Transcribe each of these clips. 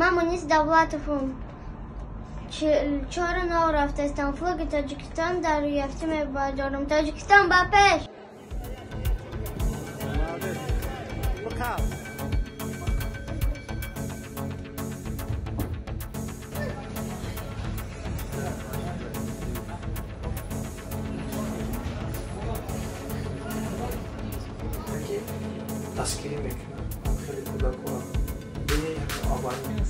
من مونیس دولتم 4 رفتم فوق تاجیکستان در یفتم بادارم تاجیکستان با پیش. دستگیری میکنم خیلی کودک و بینی آبانی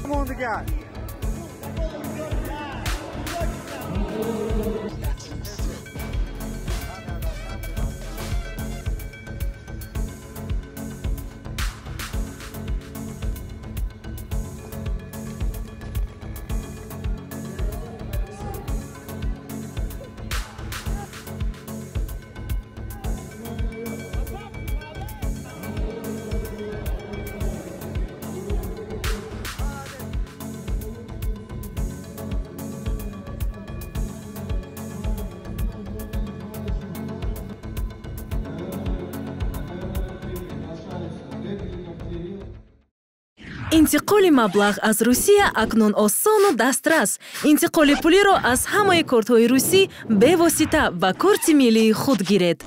Come on, the guy. интиқоли маблағ аз Русия акнун осону дастрас. Интиқоли пулиро аз ҳамаи кортҳои русӣ бевосита ба корти миллии худ гиред.